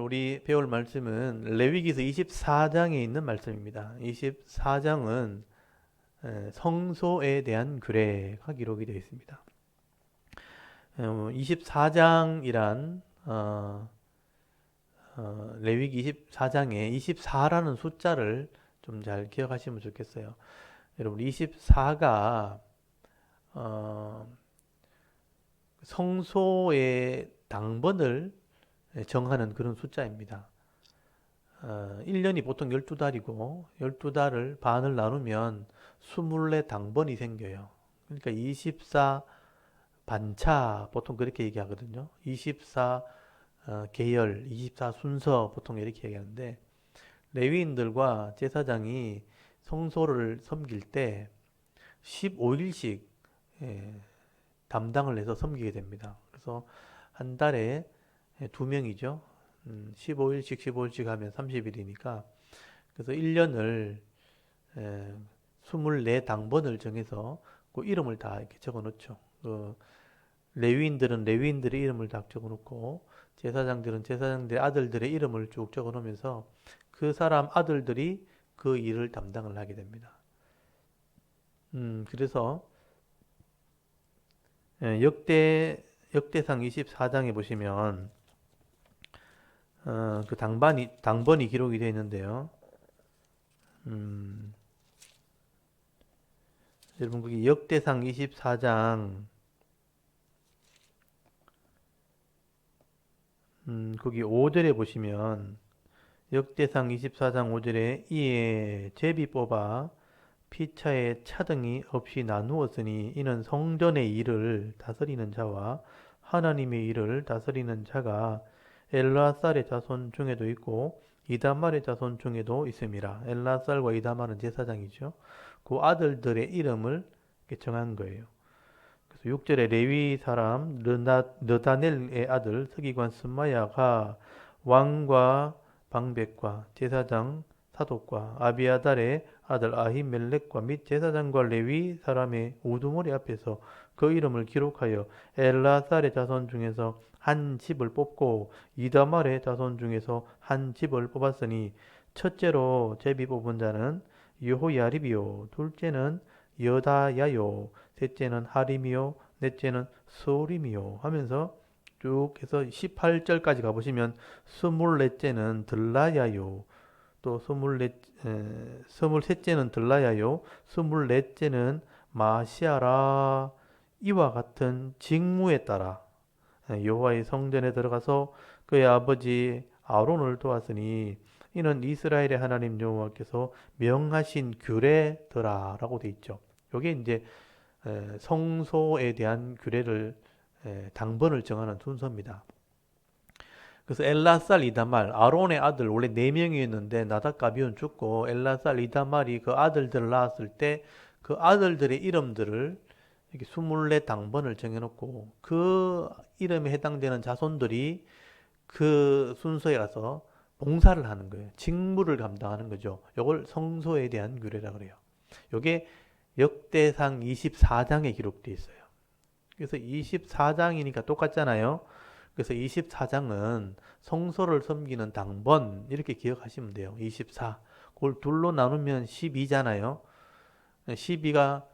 우리 배울 말씀은 레위기서 24장에 있는 말씀입니다. 24장은 성소에 대한 규례가 기록이 되어 있습니다. 24장이란 레위기 24장에 24라는 숫자를 좀 잘 기억하시면 좋겠어요. 여러분 24가 성소의 당번을 정하는 그런 숫자입니다. 1년이 보통 12달이고 12달을 반을 나누면 24당번이 생겨요. 그러니까 24 반차 보통 그렇게 얘기하거든요. 24 계열, 24 순서 보통 이렇게 얘기하는데 레위인들과 제사장이 성소를 섬길 때 15일씩 담당을 해서 섬기게 됩니다. 그래서 한 달에 두 명이죠. 15일씩 하면 30일이니까 그래서 1년을 24당번을 정해서 그 이름을 다 이렇게 적어 놓죠. 레위인들은 레위인들의 이름을 다 적어 놓고 제사장들은 제사장들의 아들들의 이름을 쭉 적어 놓으면서 그 사람 아들들이 그 일을 담당을 하게 됩니다. 그래서 역대상 24장에 보시면 그 당번이 기록이 되어 있는데요. 여러분 거기 역대상 24장 거기 5절에 보시면 역대상 24장 5절에 이에 제비 뽑아 피차에 차등이 없이 나누었으니 이는 성전의 일을 다스리는 자와 하나님의 일을 다스리는 자가 엘라살의 자손 중에도 있고 이다말의 자손 중에도 있음이라. 엘라살과 이다말은 제사장이죠. 그 아들들의 이름을 정한 거예요. 그래서 6절에 레위 사람 느다넬의 아들 서기관 스마야가 왕과 방백과 제사장 사독과 아비아달의 아들 아히멜렉과 및 제사장과 레위 사람의 우두머리 앞에서 그 이름을 기록하여 엘라살의 자손 중에서 한 집을 뽑고 이다말의 자손 중에서 한 집을 뽑았으니 첫째로 제비 뽑은 자는 여호야립이요 둘째는 여다야요 셋째는 하림이요 넷째는 소림이요 하면서 쭉 해서 18절까지 가보시면 스물넷째는 들라야요 또 스물셋째는 들라야요 스물넷째는 마시아라 이와 같은 직무에 따라 여호와의 성전에 들어가서 그의 아버지 아론을 도왔으니 이는 이스라엘의 하나님 여호와께서 명하신 규례더라라고 돼 있죠. 이게 이제 성소에 대한 규례를 당번을 정하는 순서입니다. 그래서 엘라살 이다말 아론의 아들 원래 네 명이었는데 나답 아비온 죽고 엘라살 이다말이 그 아들들을 낳았을 때 그 아들들의 이름들을 이렇게 24당번을 정해놓고 그 이름에 해당되는 자손들이 그 순서에 가서 봉사를 하는 거예요. 직무를 감당하는 거죠. 이걸 성소에 대한 규례라 그래요. 이게 역대상 24장에 기록되어 있어요. 그래서 24장이니까 똑같잖아요. 그래서 24장은 성소를 섬기는 당번 이렇게 기억하시면 돼요. 24. 그걸 둘로 나누면 12잖아요. 12가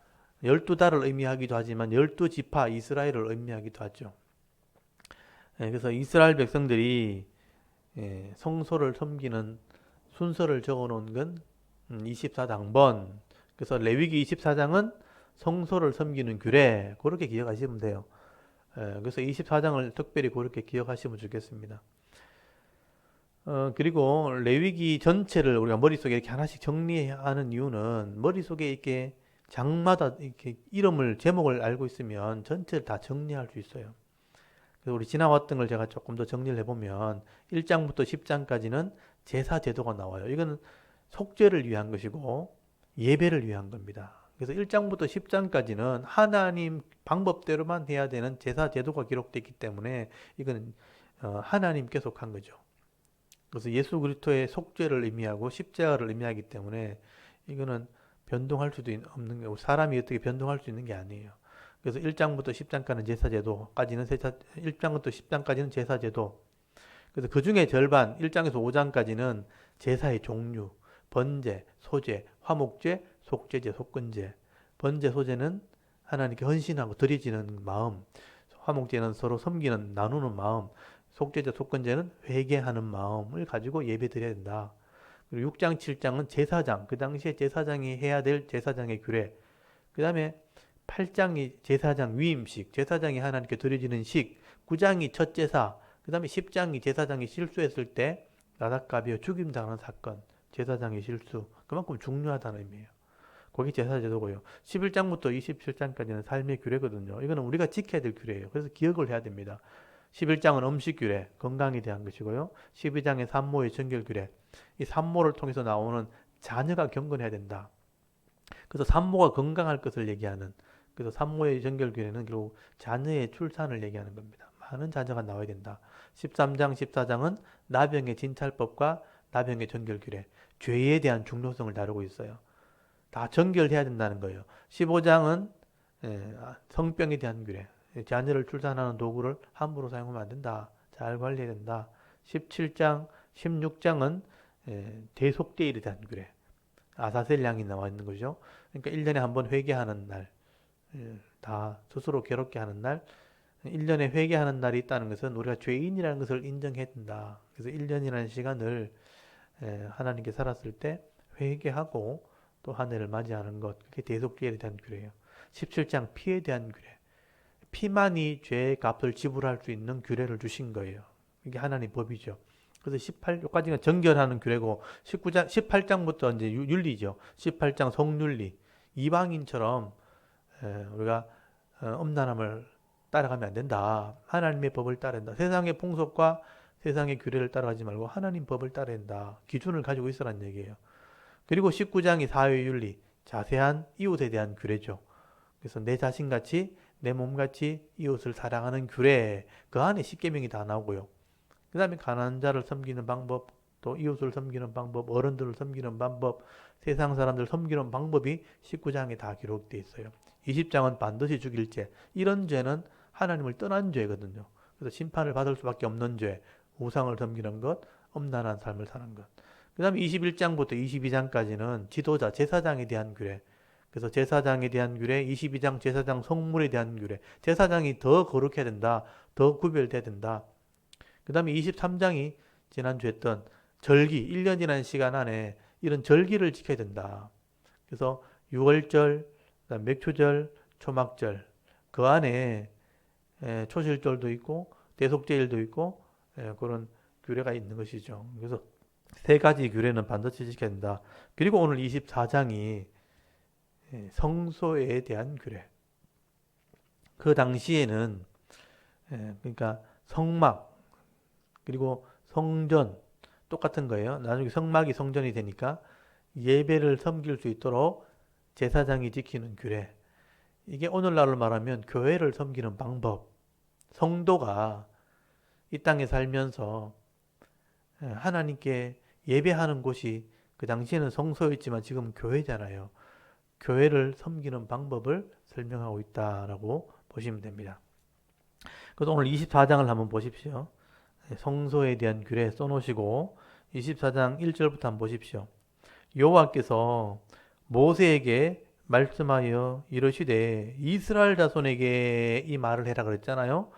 12달을 의미하기도 하지만 12지파 이스라엘을 의미하기도 하죠. 그래서 이스라엘 백성들이 성소를 섬기는 순서를 적어 놓은 건 24당번. 그래서 레위기 24장은 성소를 섬기는 규례 그렇게 기억하시면 돼요. 그래서 24장을 특별히 그렇게 기억하시면 좋겠습니다. 그리고 레위기 전체를 우리가 머릿속에 이렇게 하나씩 정리하는 이유는 머릿속에 이렇게 장마다 이렇게 이름을 제목을 알고 있으면 전체를 다 정리할 수 있어요. 그래서 우리 지나왔던 걸 제가 조금 더 정리를 해보면 1장부터 10장까지는 제사 제도가 나와요. 이건 속죄를 위한 것이고 예배를 위한 겁니다. 그래서 1장부터 10장까지는 하나님 방법대로만 해야 되는 제사 제도가 기록되어 있기 때문에 이건 하나님께 속한 거죠. 그래서 예수 그리스도의 속죄를 의미하고 십자가를 의미하기 때문에 이거는 변동할 수도 없는 거고 사람이 어떻게 변동할 수 있는 게 아니에요. 그래서 1장부터 10장까지는 제사제도까지는 1장부터 10장까지는 제사제도. 그래서 그 중에 절반 1장에서 5장까지는 제사의 종류, 번제, 소제, 화목제, 속제제, 속건제. 번제, 소제는 하나님께 헌신하고 드려지는 마음, 화목제는 서로 섬기는 나누는 마음, 속죄제, 속건제는 회개하는 마음을 가지고 예배 드려야 된다. 그리고 6장, 7장은 제사장, 그 당시에 제사장이 해야 될 제사장의 규례. 그 다음에 8장이 제사장 위임식, 제사장이 하나님께 드려지는 식, 9장이 첫 제사, 그 다음에 10장이 제사장이 실수했을 때 나닷가비어 죽임당하는 사건, 제사장의 실수, 그만큼 중요하다는 의미예요. 거기 제사제도고요. 11장부터 27장까지는 삶의 규례거든요. 이거는 우리가 지켜야 될 규례예요. 그래서 기억을 해야 됩니다. 11장은 음식 규례, 건강에 대한 것이고요. 12장의 산모의 정결 규례, 이 산모를 통해서 나오는 자녀가 경건해야 된다. 그래서 산모가 건강할 것을 얘기하는, 그래서 산모의 정결 규례는 결국 자녀의 출산을 얘기하는 겁니다. 많은 자녀가 나와야 된다. 13장, 14장은 나병의 진찰법과 나병의 정결 규례, 죄에 대한 중요성을 다루고 있어요. 다 정결해야 된다는 거예요. 15장은 성병에 대한 규례, 자녀를 출산하는 도구를 함부로 사용하면 안 된다. 잘 관리해야 된다. 17장, 16장은 대속죄에 대한 규례, 아사셀 양이 나와 있는 거죠. 그러니까 1년에 한 번 회개하는 날, 다 스스로 괴롭게 하는 날, 1년에 회개하는 날이 있다는 것은 우리가 죄인이라는 것을 인정해야 된다. 그래서 1년이라는 시간을 하나님께 살았을 때 회개하고 또 한 해를 맞이하는 것, 그게 대속죄에 대한 규례예요. 17장 피에 대한 규례, 피만이 죄의 값을 지불할 수 있는 규례를 주신 거예요. 이게 하나님 법이죠. 그래서 18까지가 정결하는 규례고 19장, 18장부터 이제 윤리죠. 18장 성윤리, 이방인처럼 우리가 음란함을 따라가면 안 된다. 하나님의 법을 따라야 된다. 세상의 풍속과 세상의 규례를 따라가지 말고 하나님 법을 따라야 된다. 기준을 가지고 있으라는 얘기예요. 그리고 19장이 사회윤리, 자세한 이웃에 대한 규례죠. 그래서 내 자신같이 내 몸같이 이웃을 사랑하는 규례, 그 안에 십계명이 다 나오고요. 그 다음에 가난한 자를 섬기는 방법, 또 이웃을 섬기는 방법, 어른들을 섬기는 방법, 세상 사람들 섬기는 방법이 19장에 다 기록되어 있어요. 20장은 반드시 죽일 죄, 이런 죄는 하나님을 떠난 죄거든요. 그래서 심판을 받을 수밖에 없는 죄, 우상을 섬기는 것, 엄란한 삶을 사는 것. 그 다음에 21장부터 22장까지는 지도자, 제사장에 대한 규례. 그래서 제사장에 대한 규례, 22장 제사장 성물에 대한 규례. 제사장이 더 거룩해야 된다. 더 구별돼야 된다. 그 다음에 23장이 지난주에 했던 절기, 1년이라는 시간 안에 이런 절기를 지켜야 된다. 그래서 6월절, 그다음 맥추절, 초막절, 그 안에 초실절도 있고 대속제일도 있고 그런 규례가 있는 것이죠. 그래서 세 가지 규례는 반드시 지켜야 된다. 그리고 오늘 24장이 성소에 대한 규례. 그 당시에는 그러니까 성막 그리고 성전 똑같은 거예요. 나중에 성막이 성전이 되니까 예배를 섬길 수 있도록 제사장이 지키는 규례. 이게 오늘날로 말하면 교회를 섬기는 방법. 성도가 이 땅에 살면서 하나님께 예배하는 곳이 그 당시에는 성소였지만 지금 교회잖아요. 교회를 섬기는 방법을 설명하고 있다라고 보시면 됩니다. 그래서 오늘 24장을 한번 보십시오. 성소에 대한 규례 써놓으시고 24장 1절부터 한번 보십시오. 여호와께서 모세에게 말씀하여 이르시되 이스라엘 자손에게 이 말을 해라 그랬잖아요.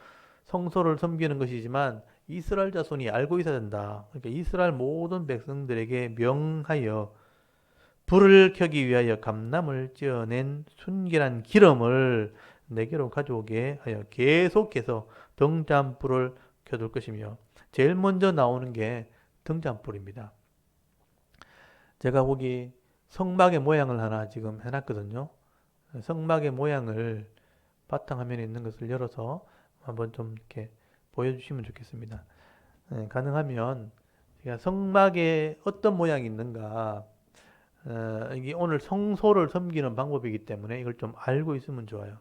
성소를 섬기는 것이지만 이스라엘 자손이 알고 있어야 된다. 그러니까 이스라엘 모든 백성들에게 명하여 불을 켜기 위하여 감람을 찌어낸 순결한 기름을 내게로 가져오게 하여 계속해서 등잔불을 켜둘 것이며, 제일 먼저 나오는 게 등잔불입니다. 제가 거기 성막의 모양을 하나 지금 해놨거든요. 성막의 모양을 바탕화면에 있는 것을 열어서 한번 좀 이렇게 보여주시면 좋겠습니다. 가능하면 제가 성막에 어떤 모양이 있는가, 이게 오늘 성소를 섬기는 방법이기 때문에 이걸 좀 알고 있으면 좋아요.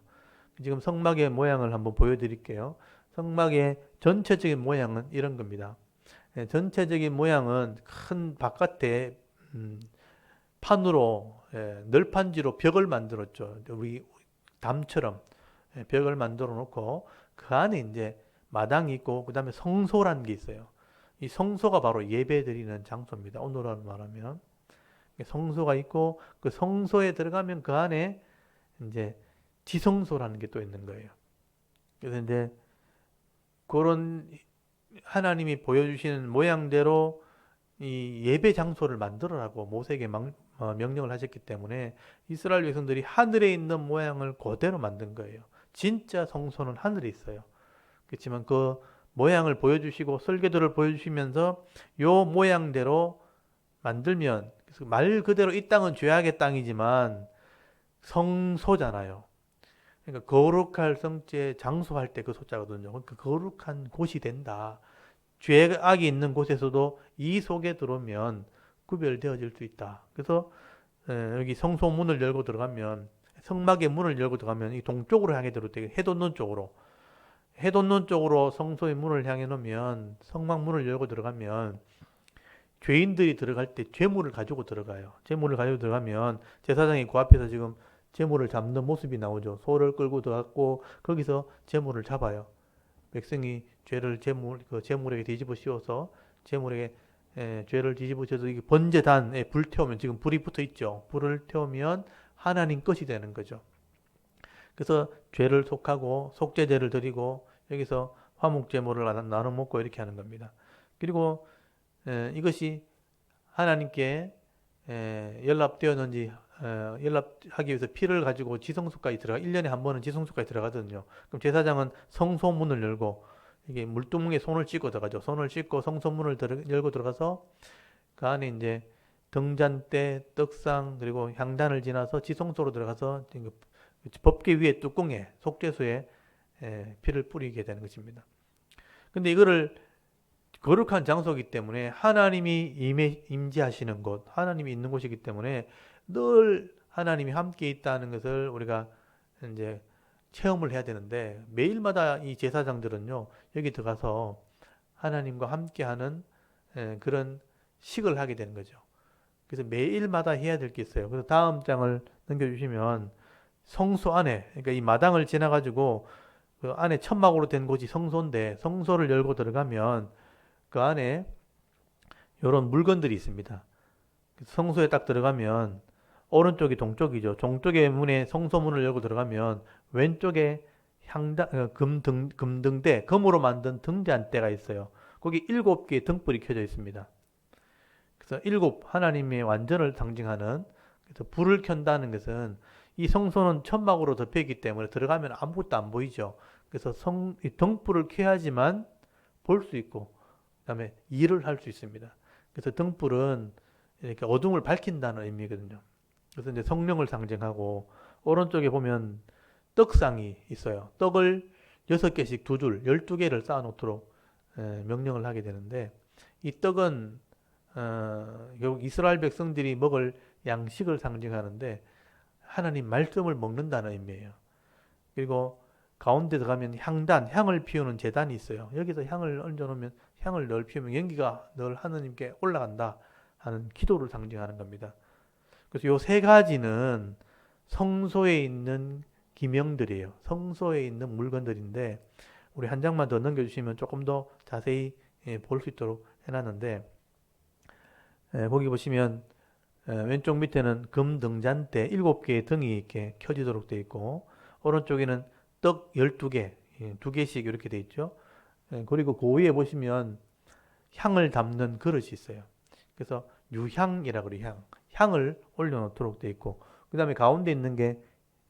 지금 성막의 모양을 한번 보여드릴게요. 성막의 전체적인 모양은 이런 겁니다. 전체적인 모양은 큰 바깥에 판으로 널판지로 벽을 만들었죠. 우리 담처럼 벽을 만들어 놓고 그 안에 이제 마당이 있고 그 다음에 성소라는 게 있어요. 이 성소가 바로 예배드리는 장소입니다. 오늘날로 말하면 성소가 있고 그 성소에 들어가면 그 안에 이제 지성소라는 게 또 있는 거예요. 그래서 이제 그런 하나님이 보여주시는 모양대로 이 예배 장소를 만들어라고 모세에게 명령을 하셨기 때문에 이스라엘 백성들이 하늘에 있는 모양을 그대로 만든 거예요. 진짜 성소는 하늘에 있어요. 그렇지만 그 모양을 보여주시고 설계도를 보여주시면서 요 모양대로 만들면, 그래서 말 그대로 이 땅은 죄악의 땅이지만 성소잖아요. 그러니까 거룩할 성죄 장소할 때 그 소자거든요. 그러니까 거룩한 곳이 된다. 죄악이 있는 곳에서도 이 속에 들어오면 구별되어질 수 있다. 그래서 여기 성소 문을 열고 들어가면, 성막의 문을 열고 들어가면 이 동쪽으로 향해 들어오게, 해돋는 쪽으로, 해돋는 쪽으로 성소의 문을 향해 놓으면, 성막 문을 열고 들어가면 죄인들이 들어갈 때 죄물을 가지고 들어가요. 죄물을 가지고 들어가면 제사장이 그 앞에서 지금 죄물을 잡는 모습이 나오죠. 소를 끌고 들어갔고 거기서 죄물을 잡아요. 백성이 죄를 그 재물에게 뒤집어 씌워서 재물에게 죄를 뒤집어 씌워서 이게 번제단에 불 태우면, 지금 불이 붙어 있죠. 불을 태우면 하나님 것이 되는 거죠. 그래서 죄를 속하고 속죄제를 드리고 여기서 화목제물을 나눠 먹고 이렇게 하는 겁니다. 그리고 이것이 하나님께 연락되었는지 연락하기 위해서 피를 가지고 지성소까지 들어가, 1년에 한 번은 지성소까지 들어가거든요. 그럼 제사장은 성소문을 열고 이게 물두멍에 손을 씻고 들어가죠. 손을 씻고 성소문을 열고 들어가서 그 안에 이제 등잔대, 떡상, 그리고 향단을 지나서 지성소로 들어가서 법궤 위에 뚜껑에, 속죄소에 피를 뿌리게 되는 것입니다. 근데 이거를 거룩한 장소이기 때문에 하나님이 임재하시는 곳, 하나님이 있는 곳이기 때문에 늘 하나님이 함께 있다는 것을 우리가 이제 체험을 해야 되는데, 매일마다 이 제사장들은요, 여기 들어가서 하나님과 함께하는 그런 식을 하게 되는 거죠. 그래서 매일마다 해야 될 게 있어요. 그래서 다음 장을 넘겨주시면 성소 안에, 그러니까 이 마당을 지나가지고 그 안에 천막으로 된 곳이 성소인데, 성소를 열고 들어가면 그 안에 이런 물건들이 있습니다. 성소에 딱 들어가면 오른쪽이 동쪽이죠. 동쪽의 문에 성소문을 열고 들어가면 왼쪽에 금등대, 금으로 만든 등잔대가 있어요. 거기 7개의 등불이 켜져 있습니다. 그래서 7 하나님의 완전을 상징하는, 그래서 불을 켠다는 것은 이 성소는 천막으로 덮여 있기 때문에 들어가면 아무것도 안 보이죠. 그래서 이 등불을 켜야지만 볼 수 있고 그다음에 일을 할 수 있습니다. 그래서 등불은 이렇게 어둠을 밝힌다는 의미거든요. 그래서 이제 성령을 상징하고, 오른쪽에 보면 떡상이 있어요. 떡을 6개씩 2줄, 12개를 쌓아 놓도록 명령을 하게 되는데, 이 떡은 결국 이스라엘 백성들이 먹을 양식을 상징하는데 하나님 말씀을 먹는다는 의미예요. 그리고 가운데 들어가면 향단, 향을 피우는 제단이 있어요. 여기서 향을 얹어놓으면, 향을 늘 피우면 연기가 늘 하나님께 올라간다 하는 기도를 상징하는 겁니다. 그래서 요 세 가지는 성소에 있는 기명들이에요. 성소에 있는 물건들인데, 우리 한 장만 더 넘겨주시면 조금 더 자세히 볼 수 있도록 해놨는데, 거기 보시면 왼쪽 밑에는 금 등잔대 7개의 등이 이렇게 켜지도록 되어 있고, 오른쪽에는 떡 12개, 2개씩 이렇게 되어 있죠. 그리고 그 위에 보시면 향을 담는 그릇이 있어요. 그래서 유향이라고 그래요. 향을 올려놓도록 되어 있고, 그 다음에 가운데 있는 게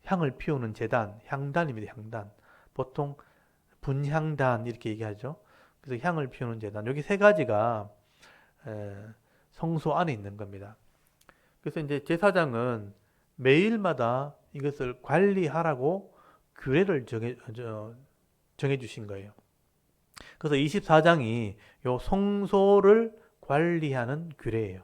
향을 피우는 제단, 향단입니다. 향단. 보통 분향단 이렇게 얘기하죠. 그래서 향을 피우는 제단. 여기 세 가지가 성소 안에 있는 겁니다. 그래서 이제 제사장은 매일마다 이것을 관리하라고 규례를 정해 주신 거예요. 그래서 24장이 요 성소를 관리하는 규례예요.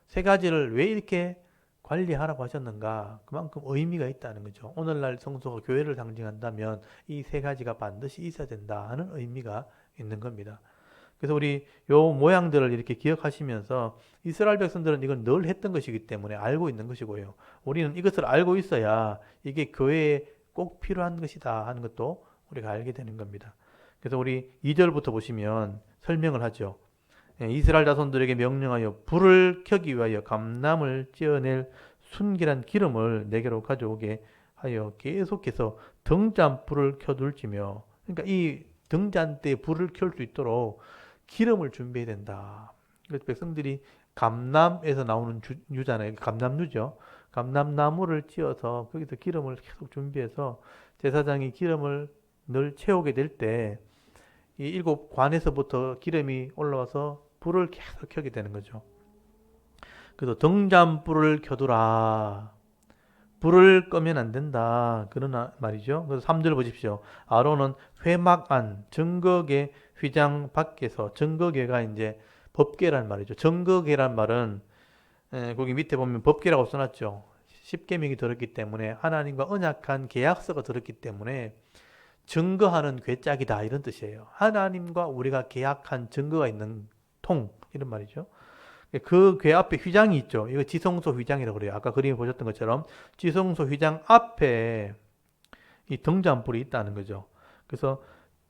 세 가지를 왜 이렇게 관리하라고 하셨는가? 그만큼 의미가 있다는 거죠. 오늘날 성소가 교회를 상징한다면 이 세 가지가 반드시 있어야 된다 하는 의미가 있는 겁니다. 그래서 우리 요 모양들을 이렇게 기억하시면서, 이스라엘 백성들은 이건 늘 했던 것이기 때문에 알고 있는 것이고요. 우리는 이것을 알고 있어야 이게 교회에 꼭 필요한 것이다 하는 것도 우리가 알게 되는 겁니다. 그래서 우리 2절부터 보시면 설명을 하죠. 이스라엘 자손들에게 명령하여 불을 켜기 위하여 감람을 찌어낼 순결한 기름을 내게로 가져오게 하여 계속해서 등잔불을 켜둘지며, 그러니까 이 등잔대에 불을 켤 수 있도록 기름을 준비해야 된다. 그래서 백성들이 감람에서 나오는 유잖아요. 감람유죠. 감람나무를 찧어서 거기서 기름을 계속 준비해서 제사장이 기름을 늘 채우게 될 때 이 일곱 관에서부터 기름이 올라와서 불을 계속 켜게 되는 거죠. 그래서 등잔불을 켜두라. 불을 끄면 안 된다. 그런 말이죠. 그래서 3절 보십시오. 아론은 회막 안, 증거궤 휘장 밖에서, 증거궤가 이제 법궤란 말이죠. 증거궤란 말은 거기 밑에 보면 법궤라고 써놨죠. 십계명이 들었기 때문에, 하나님과 언약한 계약서가 들었기 때문에 증거하는 궤짝이다, 이런 뜻이에요. 하나님과 우리가 계약한 증거가 있는 통, 이런 말이죠. 그 궤 앞에 휘장이 있죠. 이거 지성소 휘장이라고 그래요. 아까 그림에 보셨던 것처럼 지성소 휘장 앞에 이 등잔불이 있다는 거죠. 그래서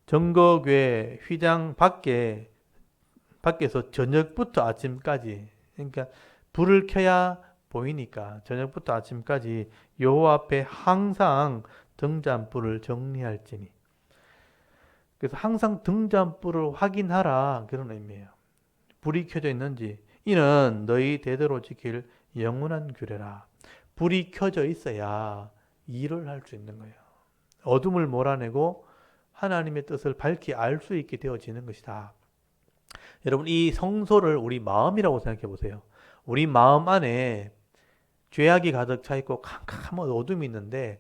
정거궤 휘장 밖에서 저녁부터 아침까지, 그러니까 불을 켜야 보이니까 저녁부터 아침까지 여호와 앞에 항상 등잔불을 정리할지니. 그래서 항상 등잔불을 확인하라, 그런 의미예요. 불이 켜져 있는지. 이는 너희 대대로 지킬 영원한 규례라. 불이 켜져 있어야 일을 할 수 있는 거예요. 어둠을 몰아내고 하나님의 뜻을 밝히 알 수 있게 되어지는 것이다. 여러분, 이 성소를 우리 마음이라고 생각해 보세요. 우리 마음 안에 죄악이 가득 차 있고 캄캄한 어둠이 있는데,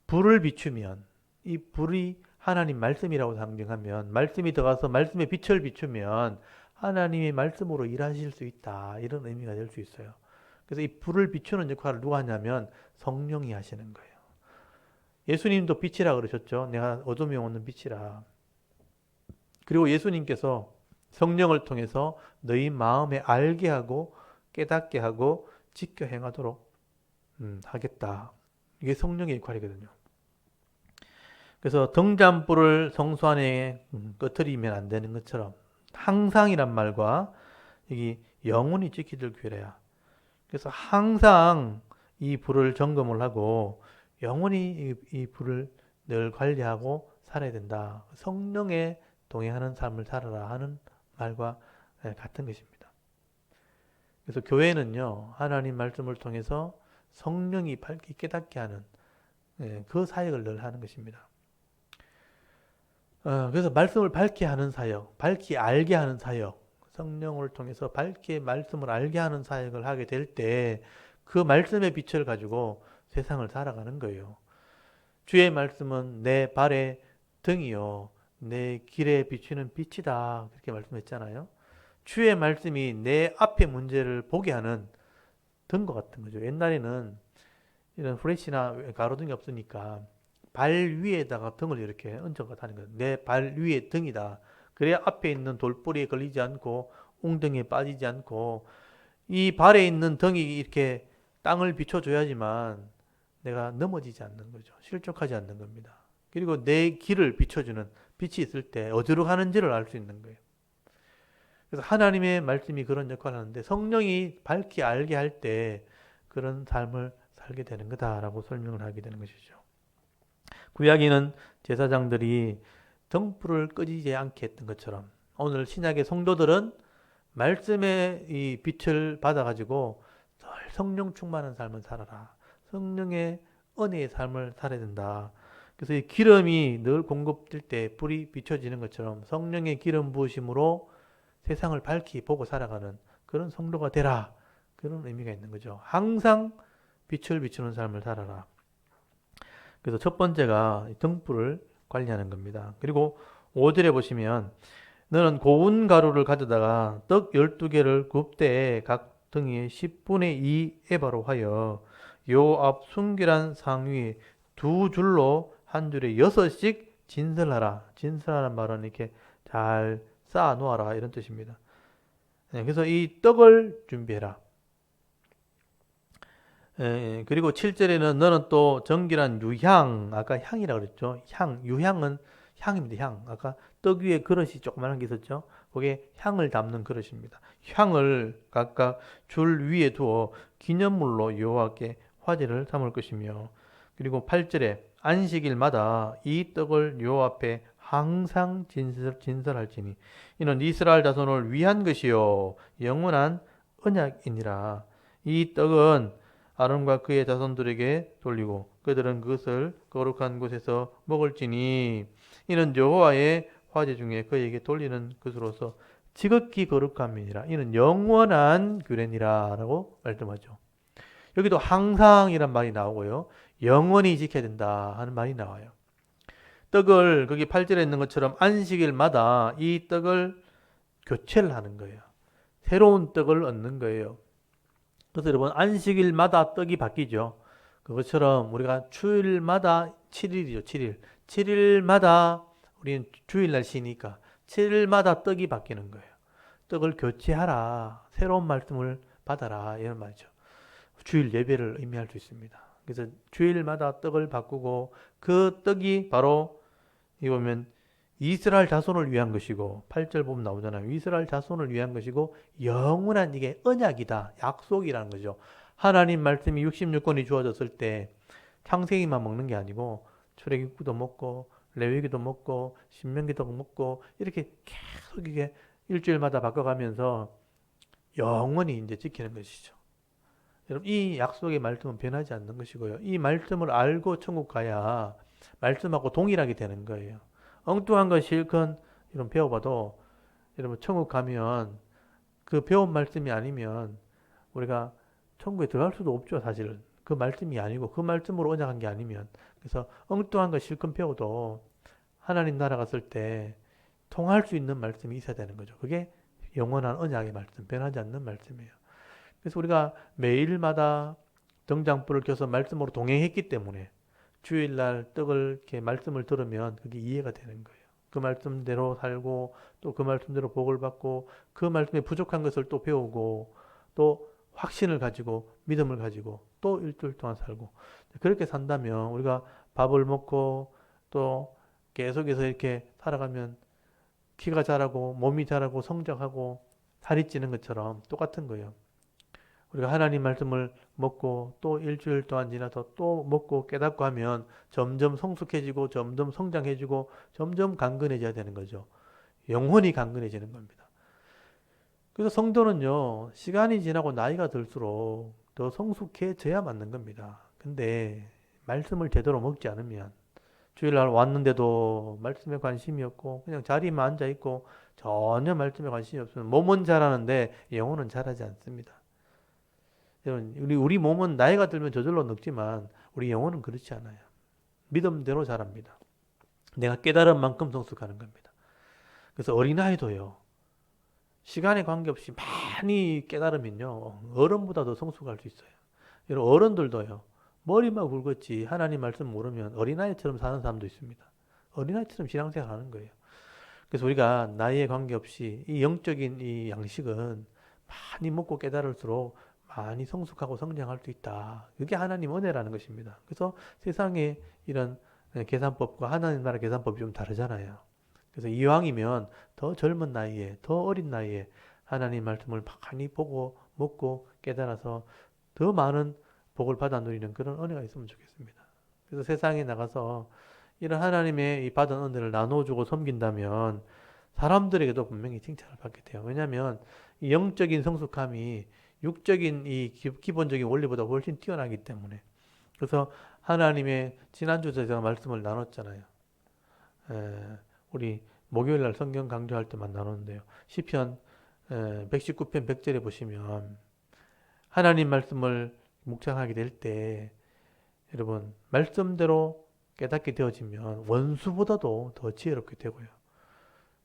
불을 비추면, 이 불이 하나님 말씀이라고 상징하면, 말씀이 들어가서 말씀의 빛을 비추면 하나님의 말씀으로 일하실 수 있다, 이런 의미가 될 수 있어요. 그래서 이 불을 비추는 역할을 누가 하냐면 성령이 하시는 거예요. 예수님도 빛이라 그러셨죠. 내가 어둠이 오는 빛이라. 그리고 예수님께서 성령을 통해서 너희 마음에 알게 하고 깨닫게 하고 지켜 행하도록 하겠다. 이게 성령의 역할이거든요. 그래서 등잔불을 성소 안에 꺼트리면 안 되는 것처럼, 항상이란 말과 여기 영원히 지키들 규례야. 그래서 항상 이 불을 점검을 하고 영원히 이 불을 늘 관리하고 살아야 된다. 성령에 동행하는 삶을 살아라 하는 말과 같은 것입니다. 그래서 교회는요, 하나님 말씀을 통해서 성령이 밝게 깨닫게 하는 그 사역을 늘 하는 것입니다. 그래서 말씀을 밝게 하는 사역, 밝게 알게 하는 사역, 성령을 통해서 밝게 말씀을 알게 하는 사역을 하게 될 때 그 말씀의 빛을 가지고 세상을 살아가는 거예요. 주의 말씀은 내 발의 등이요 내 길에 비추는 빛이다, 그렇게 말씀했잖아요. 주의 말씀이 내 앞에 문제를 보게 하는 등과 같은 거죠. 옛날에는 이런 프레시나 가로등이 없으니까 발 위에다가 등을 이렇게 얹어가 다니는 거예요. 내 발 위에 등이다. 그래야 앞에 있는 돌뿌리에 걸리지 않고 웅덩이에 빠지지 않고, 이 발에 있는 등이 이렇게 땅을 비춰줘야지만 내가 넘어지지 않는 거죠. 실족하지 않는 겁니다. 그리고 내 길을 비춰주는 빛이 있을 때 어디로 가는지를 알 수 있는 거예요. 그래서 하나님의 말씀이 그런 역할을 하는데, 성령이 밝게 알게 할 때 그런 삶을 살게 되는 거다라고 설명을 하게 되는 것이죠. 구약에는 제사장들이 등불을 끄지 않게 했던 것처럼, 오늘 신약의 성도들은 말씀의 이 빛을 받아가지고 늘 성령 충만한 삶을 살아라. 성령의 은혜의 삶을 살아야 된다. 그래서 이 기름이 늘 공급될 때 불이 비춰지는 것처럼 성령의 기름 부으심으로 세상을 밝히 보고 살아가는 그런 성도가 되라. 그런 의미가 있는 거죠. 항상 빛을 비추는 삶을 살아라. 그래서 첫 번째가 등불을 관리하는 겁니다. 그리고 5절에 보시면, 너는 고운 가루를 가져다가 떡 12개를 굽되 각 등에 10분의 2 에바로 하여 요 앞 순결한 상 위에 두 줄로 한 줄에 6씩 진설하라. 진설하는 말은 이렇게 잘 쌓아 놓아라, 이런 뜻입니다. 그래서 이 떡을 준비해라. 그리고 7절에는 너는 또 정결한 유향, 아까 향이라고 그랬죠. 유향은 향입니다. 향. 아까 떡 위에 그릇이 조그만한 게 있었죠. 그게 향을 담는 그릇입니다. 향을 각각 줄 위에 두어 기념물로 여호와께 화제를 삼을 것이며, 그리고 8절에 안식일마다 이 떡을 여호와 앞에 항상 진설할지니 이는 이스라엘 자손을 위한 것이요 영원한 언약이니라. 이 떡은 아론과 그의 자손들에게 돌리고 그들은 그것을 거룩한 곳에서 먹을지니 이는 여호와의 화제 중에 그에게 돌리는 것으로서 지극히 거룩함이니라. 이는 영원한 규례니라 라고 말씀하죠. 여기도 항상이란 말이 나오고요. 영원히 지켜야 된다 하는 말이 나와요. 떡을 거기 8절에 있는 것처럼 안식일마다 이 떡을 교체를 하는 거예요. 새로운 떡을 얻는 거예요. 그래서 여러분 안식일마다 떡이 바뀌죠. 그것처럼 우리가 주일마다 7일이죠. 7일. 7일마다 우리는 주일날 쉬니까 7일마다 떡이 바뀌는 거예요. 떡을 교체하라. 새로운 말씀을 받아라. 이런 말이죠. 주일 예배를 의미할 수 있습니다. 그래서 주일마다 떡을 바꾸고 그 떡이 바로 이 보면 이스라엘 자손을 위한 것이고 8절 보면 나오잖아요. 이스라엘 자손을 위한 것이고 영원한 이게 언약이다. 약속이라는 거죠. 하나님 말씀이 66권이 주어졌을 때 창세기만 먹는 게 아니고 출애굽기도 먹고 레위기도 먹고 신명기도 먹고 이렇게 계속 이게 일주일마다 바꿔가면서 영원히 이제 지키는 것이죠. 여러분 이 약속의 말씀은 변하지 않는 것이고요. 이 말씀을 알고 천국 가야 말씀하고 동일하게 되는 거예요. 엉뚱한 거 실컷 이런 배워봐도 여러분 천국 가면 그 배운 말씀이 아니면 우리가 천국에 들어갈 수도 없죠. 사실은 그 말씀이 아니고 그 말씀으로 언약한 게 아니면. 그래서 엉뚱한 거 실컷 배워도 하나님 나라 갔을 때 통할 수 있는 말씀이 있어야 되는 거죠. 그게 영원한 언약의 말씀, 변하지 않는 말씀이에요. 그래서 우리가 매일마다 등잔불을 켜서 말씀으로 동행했기 때문에 주일날 떡을 이렇게 말씀을 들으면 그게 이해가 되는 거예요. 그 말씀대로 살고 또 그 말씀대로 복을 받고 그 말씀에 부족한 것을 또 배우고 또 확신을 가지고 믿음을 가지고 또 일주일 동안 살고 그렇게 산다면 우리가 밥을 먹고 또 계속해서 이렇게 살아가면 키가 자라고 몸이 자라고 성장하고 살이 찌는 것처럼 똑같은 거예요. 우리가 하나님 말씀을 먹고 또 일주일 동안 지나서 또 먹고 깨닫고 하면 점점 성숙해지고 점점 성장해지고 점점 강건해져야 되는 거죠. 영혼이 강건해지는 겁니다. 그래서 성도는요, 시간이 지나고 나이가 들수록 더 성숙해져야 맞는 겁니다. 근데 말씀을 제대로 먹지 않으면 주일날 왔는데도 말씀에 관심이 없고 그냥 자리에만 앉아 있고 전혀 말씀에 관심이 없으면 몸은 자라는데 영혼은 자라지 않습니다. 여러분, 우리 몸은 나이가 들면 저절로 늙지만 우리 영혼은 그렇지 않아요. 믿음대로 자랍니다. 내가 깨달은 만큼 성숙하는 겁니다. 그래서 어린아이도요. 시간에 관계없이 많이 깨달으면요. 어른보다 더 성숙할 수 있어요. 여러분 어른들도요. 머리만 굵었지 하나님 말씀 모르면 어린아이처럼 사는 사람도 있습니다. 어린아이처럼 신앙생활 하는 거예요. 그래서 우리가 나이에 관계없이 이 영적인 이 양식은 많이 먹고 깨달을수록 많이 성숙하고 성장할 수 있다. 그게 하나님 은혜라는 것입니다. 그래서 세상에 이런 계산법과 하나님 나라 계산법이 좀 다르잖아요. 그래서 이왕이면 더 젊은 나이에, 더 어린 나이에 하나님 말씀을 많이 보고 먹고 깨달아서 더 많은 복을 받아 누리는 그런 은혜가 있으면 좋겠습니다. 그래서 세상에 나가서 이런 하나님의 이 받은 은혜를 나눠주고 섬긴다면 사람들에게도 분명히 칭찬을 받게 돼요. 왜냐하면 이 영적인 성숙함이 육적인 이 기본적인 원리보다 훨씬 뛰어나기 때문에. 그래서 하나님의 지난주에 제가 말씀을 나눴잖아요. 우리 목요일 날 성경 강조할 때만 나눴는데요. 시편 119편 100절에 보시면 하나님 말씀을 묵상하게 될 때 여러분 말씀대로 깨닫게 되어지면 원수보다도 더 지혜롭게 되고요.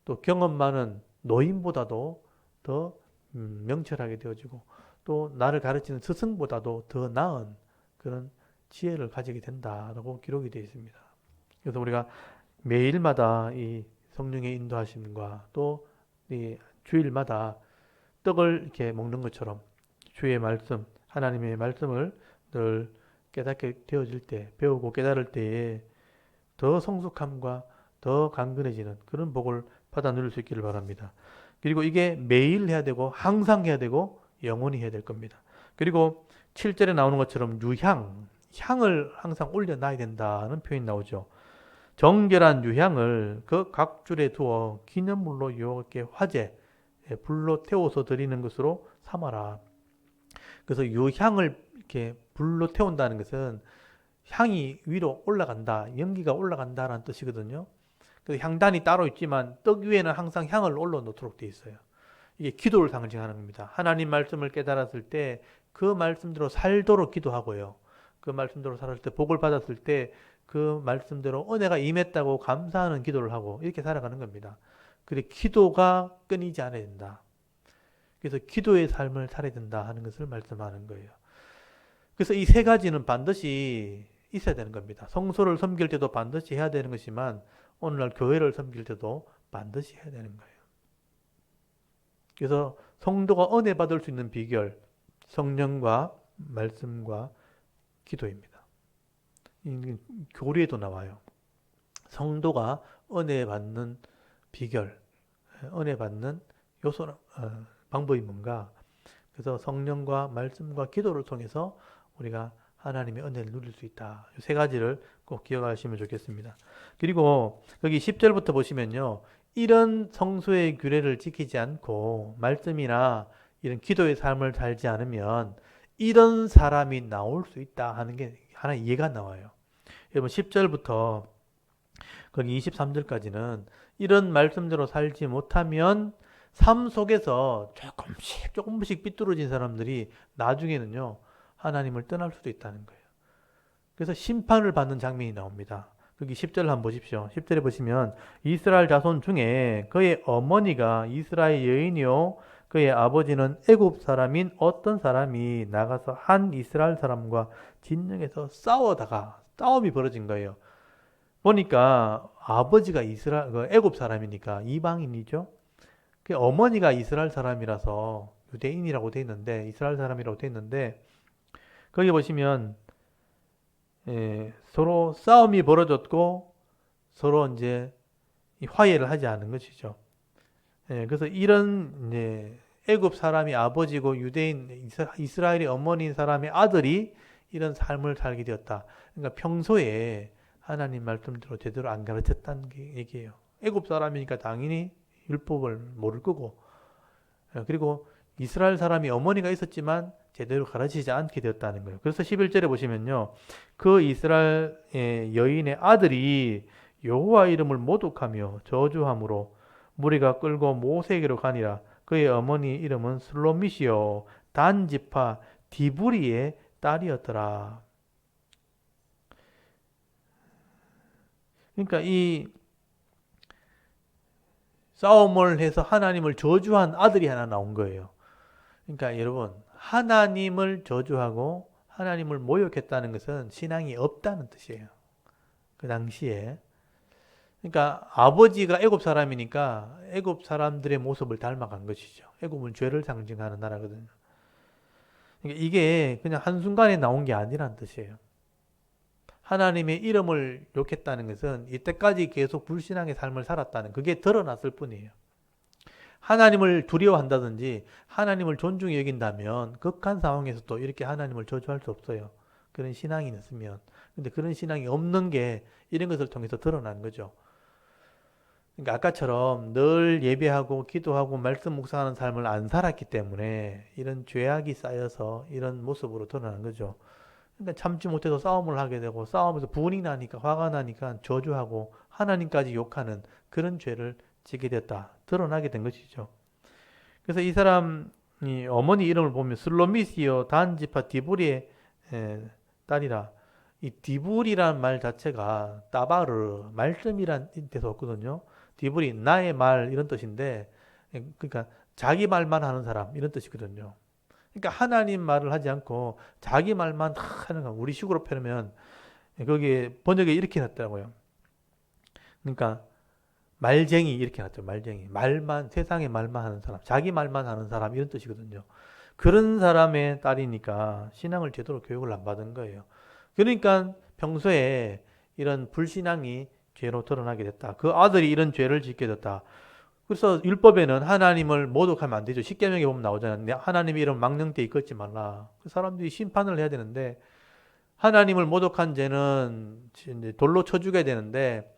또 경험 많은 노인보다도 더 명철하게 되어지고 또 나를 가르치는 스승보다도 더 나은 그런 지혜를 가지게 된다라고 기록이 되어 있습니다. 그래서 우리가 매일마다 이 성령의 인도하심과 또 이 주일마다 떡을 이렇게 먹는 것처럼 주의 말씀, 하나님의 말씀을 늘 깨닫게 되어질 때, 배우고 깨달을 때에 더 성숙함과 더 강건해지는 그런 복을 받아 누릴 수 있기를 바랍니다. 그리고 이게 매일 해야 되고 항상 해야 되고 영원히 해야 될 겁니다. 그리고 7절에 나오는 것처럼 향을 항상 올려놔야 된다는 표현이 나오죠. 정결한 유향을 그 각 줄에 두어 기념물로 이렇게 화제, 불로 태워서 드리는 것으로 삼아라. 그래서 유향을 이렇게 불로 태운다는 것은 향이 위로 올라간다, 연기가 올라간다라는 뜻이거든요. 그래서 향단이 따로 있지만 떡 위에는 항상 향을 올려놓도록 되어 있어요. 이게 기도를 상징하는 겁니다. 하나님 말씀을 깨달았을 때 그 말씀대로 살도록 기도하고요. 그 말씀대로 살았을 때 복을 받았을 때 그 말씀대로 은혜가 임했다고 감사하는 기도를 하고 이렇게 살아가는 겁니다. 그래 기도가 끊이지 않아야 된다. 그래서 기도의 삶을 살아야 된다 하는 것을 말씀하는 거예요. 그래서 이 세 가지는 반드시 있어야 되는 겁니다. 성소를 섬길 때도 반드시 해야 되는 것이지만 오늘날 교회를 섬길 때도 반드시 해야 되는 거예요. 그래서 성도가 은혜 받을 수 있는 비결, 성령과 말씀과 기도입니다. 교리에도 나와요. 성도가 은혜 받는 비결, 은혜 받는 방법이 뭔가? 그래서 성령과 말씀과 기도를 통해서 우리가 하나님의 은혜를 누릴 수 있다. 이 세 가지를 꼭 기억하시면 좋겠습니다. 그리고 여기 10절부터 보시면요. 이런 성소의 규례를 지키지 않고 말씀이나 이런 기도의 삶을 살지 않으면 이런 사람이 나올 수 있다 하는 게 하나 이해가 나와요. 여러분 10절부터 거기 23절까지는 이런 말씀대로 살지 못하면 삶 속에서 조금씩 삐뚤어진 사람들이 나중에는요 하나님을 떠날 수도 있다는 거예요. 그래서 심판을 받는 장면이 나옵니다. 여기 10절 한번 보십시오. 10절에 보시면 이스라엘 자손 중에 그의 어머니가 이스라엘 여인이요 그의 아버지는 애굽 사람인 어떤 사람이 나가서 한 이스라엘 사람과 진영에서 싸움이 벌어진 거예요. 보니까 아버지가 애굽 사람이니까 이방인이죠. 그 어머니가 이스라엘 사람이라서 유대인이라고 돼 있는데 이스라엘 사람이라고 돼 있는데 거기 보시면 서로 싸움이 벌어졌고 서로 이제 화해를 하지 않은 것이죠. 그래서 이런 애굽 사람이 아버지고 유대인 이스라엘의 어머니인 사람의 아들이 이런 삶을 살게 되었다. 그러니까 평소에 하나님 말씀대로 제대로 안 가르쳤다는 게 얘기예요. 애굽 사람이니까 당연히 율법을 모를 거고 그리고 이스라엘 사람이 어머니가 있었지만 제대로 가르치지 않게 되었다는 거예요. 그래서 11절에 보시면요. 그 이스라엘 여인의 아들이 여호와 이름을 모독하며 저주함으로 무리가 끌고 모세에게로 가니라. 그의 어머니 이름은 슬로미시요 단지파 디브리의 딸이었더라. 그러니까 이 싸움을 해서 하나님을 저주한 아들이 하나 나온 거예요. 그러니까 여러분 하나님을 저주하고 하나님을 모욕했다는 것은 신앙이 없다는 뜻이에요. 그 당시에. 그러니까 아버지가 애굽 사람이니까 애굽 사람들의 모습을 닮아간 것이죠. 애굽은 죄를 상징하는 나라거든요. 그러니까 이게 그냥 한순간에 나온 게 아니란 뜻이에요. 하나님의 이름을 욕했다는 것은 이때까지 계속 불신앙의 삶을 살았다는 그게 드러났을 뿐이에요. 하나님을 두려워한다든지 하나님을 존중히 여긴다면 극한 상황에서도 이렇게 하나님을 저주할 수 없어요. 그런 신앙이 있으면. 근데 그런 신앙이 없는 게 이런 것을 통해서 드러난 거죠. 그러니까 아까처럼 늘 예배하고 기도하고 말씀 묵상하는 삶을 안 살았기 때문에 이런 죄악이 쌓여서 이런 모습으로 드러난 거죠. 그러니까 참지 못해서 싸움을 하게 되고 싸움에서 분이 나니까 화가 나니까 저주하고 하나님까지 욕하는 그런 죄를 지게 됐다. 드러나게 된 것이죠. 그래서 이 사람이 어머니 이름을 보면 슬로미시요 단지파 디브리의 딸이라. 이 디브리란 말 자체가 따바르 말씀이란 뜻에서 왔거든요. 디브리 나의 말 이런 뜻인데 그러니까 자기 말만 하는 사람 이런 뜻이거든요. 그러니까 하나님 말을 하지 않고 자기 말만 하는 거. 우리 식으로 표현하면 거기에 번역에 이렇게 났더라고요. 그러니까 말쟁이 이렇게 났죠. 말쟁이. 세상의 말만 하는 사람, 자기 말만 하는 사람 이런 뜻이거든요. 그런 사람의 딸이니까 신앙을 제대로 교육을 안 받은 거예요. 그러니까 평소에 이런 불신앙이 죄로 드러나게 됐다. 그 아들이 이런 죄를 짓게 됐다. 그래서 율법에는 하나님을 모독하면 안 되죠. 십계명에 보면 나오잖아요. 하나님의 이름 망령되이 걷지 말라. 그 사람들이 심판을 해야 되는데 하나님을 모독한 죄는 이제 돌로 쳐 죽여야 되는데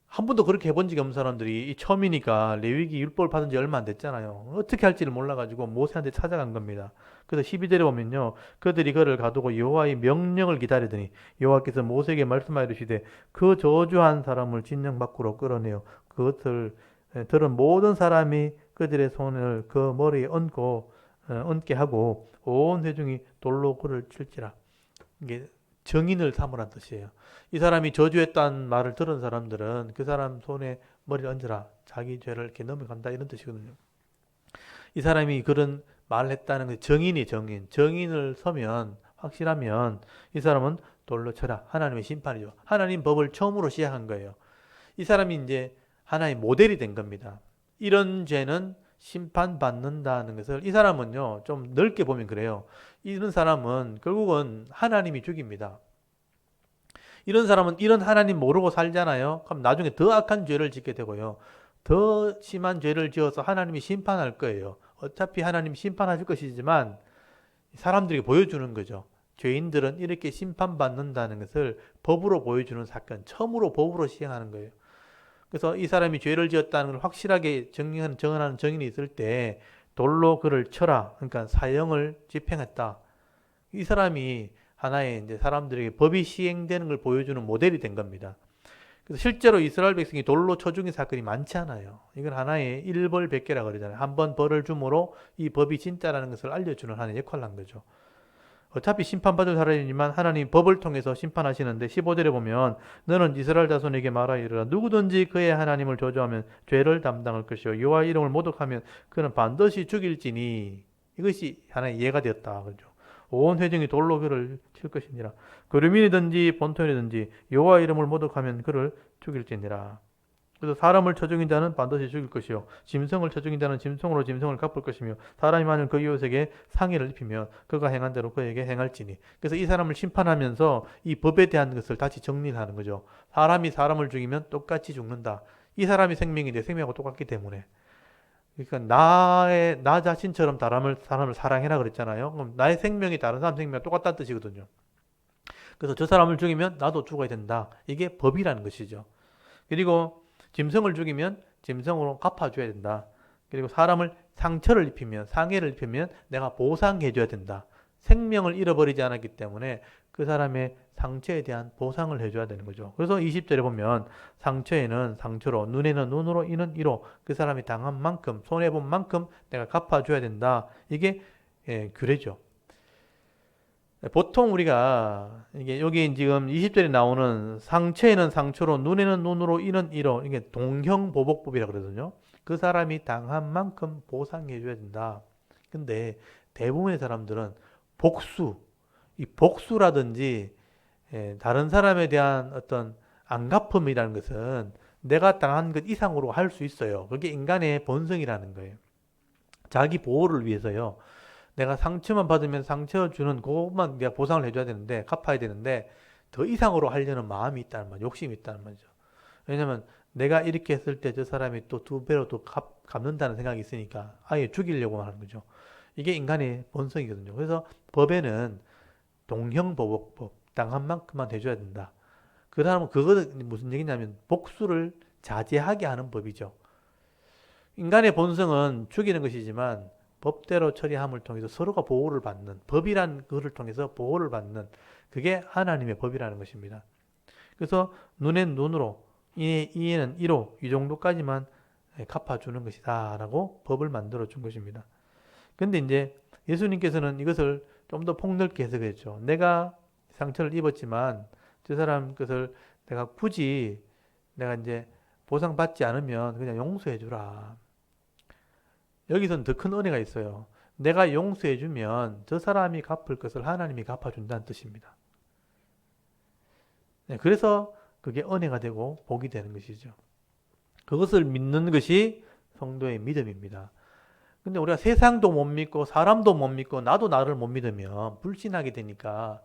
한 번도 그렇게 해본 적이 없는 사람들이 처음이니까 레위기 율법을 받은 지 얼마 안 됐잖아요. 어떻게 할지를 몰라가지고 모세한테 찾아간 겁니다. 그래서 12절에 보면요. 그들이 그를 가두고 여호와의 명령을 기다리더니 여호와께서 모세에게 말씀하여 이르시되 그 저주한 사람을 진영 밖으로 끌어내어 그것을 들은 모든 사람이 그들의 손을 그 머리에 얹게 하고 온 회중이 돌로 그를 칠지라. 이게 정인을 삼으란 뜻이에요. 이 사람이 저주했다는 말을 들은 사람들은 그 사람 손에 머리를 얹으라. 자기 죄를 이렇게 넘어간다 이런 뜻이거든요. 이 사람이 그런 말을 했다는 게 정인이 정인. 정인을 서면 확실하면 이 사람은 돌로 쳐라. 하나님의 심판이죠. 하나님 법을 처음으로 시작한 거예요. 이 사람이 이제 하나의 모델이 된 겁니다. 이런 죄는 심판받는다는 것을 이 사람은요 좀 넓게 보면 그래요. 이런 사람은 결국은 하나님이 죽입니다. 이런 사람은 이런 하나님 모르고 살잖아요. 그럼 나중에 더 악한 죄를 짓게 되고요. 더 심한 죄를 지어서 하나님이 심판할 거예요. 어차피 하나님 심판하실 것이지만 사람들에게 보여주는 거죠. 죄인들은 이렇게 심판받는다는 것을 법으로 보여주는 사건, 처음으로 법으로 시행하는 거예요. 그래서 이 사람이 죄를 지었다는 걸 확실하게 정언하는 정인이 있을 때 돌로 그를 쳐라. 그러니까 사형을 집행했다. 이 사람이 하나의 이제 사람들에게 법이 시행되는 걸 보여주는 모델이 된 겁니다. 그래서 실제로 이스라엘 백성이 돌로 쳐 죽인 사건이 많지 않아요. 이건 하나의 일벌백계라 그러잖아요. 한 번 벌을 줌으로 이 법이 진짜라는 것을 알려주는 하나의 역할을 한 거죠. 어차피 심판받을 사람이지만 하나님 법을 통해서 심판하시는데 15절에 보면 너는 이스라엘 자손에게 말하여 이르라 누구든지 그의 하나님을 저주하면 죄를 담당할 것이요 여호와 이름을 모독하면 그는 반드시 죽일지니 이것이 하나의 예가 되었다 그러죠. 온 회중이 돌로 그를 칠 것이니라. 그루민이든지 본토인이든지 여호와 이름을 모독하면 그를 죽일지니라. 그래서 사람을 쳐 죽인 자는 반드시 죽일 것이요 짐승을 쳐 죽인 자는 짐승으로 짐승을 갚을 것이며 사람이 만일 그 이웃에게 상해를 입히면 그가 행한 대로 그에게 행할지니. 그래서 이 사람을 심판하면서 이 법에 대한 것을 다시 정리를 하는 거죠. 사람이 사람을 죽이면 똑같이 죽는다. 이 사람이 생명이 내 생명하고 똑같기 때문에. 그러니까 나 자신처럼 사람을 사랑해라 그랬잖아요. 그럼 나의 생명이 다른 사람 생명과 똑같다는 뜻이거든요. 그래서 저 사람을 죽이면 나도 죽어야 된다. 이게 법이라는 것이죠. 그리고 짐승을 죽이면 짐승으로 갚아줘야 된다. 그리고 사람을 상처를 입히면 상해를 입히면 내가 보상해줘야 된다. 생명을 잃어버리지 않았기 때문에 그 사람의 상처에 대한 보상을 해줘야 되는 거죠. 그래서 20절에 보면 상처에는 상처로 눈에는 눈으로 이는 이로 그 사람이 당한 만큼 손해본 만큼 내가 갚아줘야 된다. 이게 규례죠. 보통 우리가 이게 여기 지금 20절에 나오는 상처에는 상처로 눈에는 눈으로 이는 이로 이게 동형보복법이라 그러거든요. 그 사람이 당한 만큼 보상해 줘야 된다. 근데 대부분의 사람들은 이 복수라든지 다른 사람에 대한 어떤 안갚음이라는 것은 내가 당한 것 이상으로 할 수 있어요. 그게 인간의 본성이라는 거예요. 자기 보호를 위해서요. 내가 상처만 받으면 상처 주는 그것만 내가 보상을 해줘야 되는데 갚아야 되는데 더 이상으로 하려는 마음이 있다는 말, 욕심이 있다는 말이죠. 왜냐하면 내가 이렇게 했을 때 저 사람이 또 두 배로 또 갚는다는 생각이 있으니까 아예 죽이려고 하는 거죠. 이게 인간의 본성이거든요. 그래서 법에는 동형보복법, 당한 만큼만 해줘야 된다. 그 다음은 그거는 무슨 얘기냐면 복수를 자제하게 하는 법이죠. 인간의 본성은 죽이는 것이지만 법대로 처리함을 통해서 서로가 보호를 받는 법이란 것을 통해서 보호를 받는 그게 하나님의 법이라는 것입니다. 그래서 눈엔 눈으로 이에는 이로 이 정도까지만 갚아주는 것이다 라고 법을 만들어 준 것입니다. 근데 이제 예수님께서는 이것을 좀 더 폭넓게 해석했죠. 내가 상처를 입었지만 저 사람 것을 내가 굳이 내가 이제 보상받지 않으면 그냥 용서해 주라. 여기서는 더 큰 은혜가 있어요. 내가 용서해주면 저 사람이 갚을 것을 하나님이 갚아준다는 뜻입니다. 그래서 그게 은혜가 되고 복이 되는 것이죠. 그것을 믿는 것이 성도의 믿음입니다. 근데 우리가 세상도 못 믿고 사람도 못 믿고 나도 나를 못 믿으면 불신하게 되니까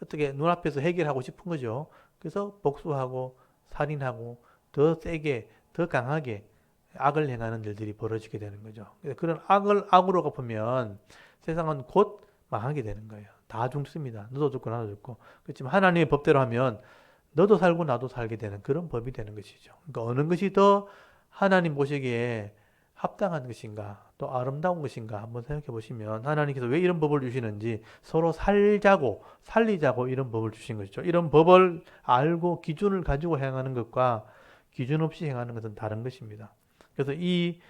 어떻게 눈앞에서 해결하고 싶은 거죠. 그래서 복수하고 살인하고 더 세게 더 강하게 악을 행하는 일들이 벌어지게 되는 거죠. 그런 악을 악으로 갚으면 세상은 곧 망하게 되는 거예요. 다 죽습니다. 너도 죽고 나도 죽고. 그렇지만 하나님의 법대로 하면 너도 살고 나도 살게 되는 그런 법이 되는 것이죠. 그러니까 어느 것이 더 하나님 보시기에 합당한 것인가, 또 아름다운 것인가 한번 생각해 보시면 하나님께서 왜 이런 법을 주시는지 서로 살자고, 살리자고 이런 법을 주신 것이죠. 이런 법을 알고 기준을 가지고 행하는 것과 기준 없이 행하는 것은 다른 것입니다. 그래서 이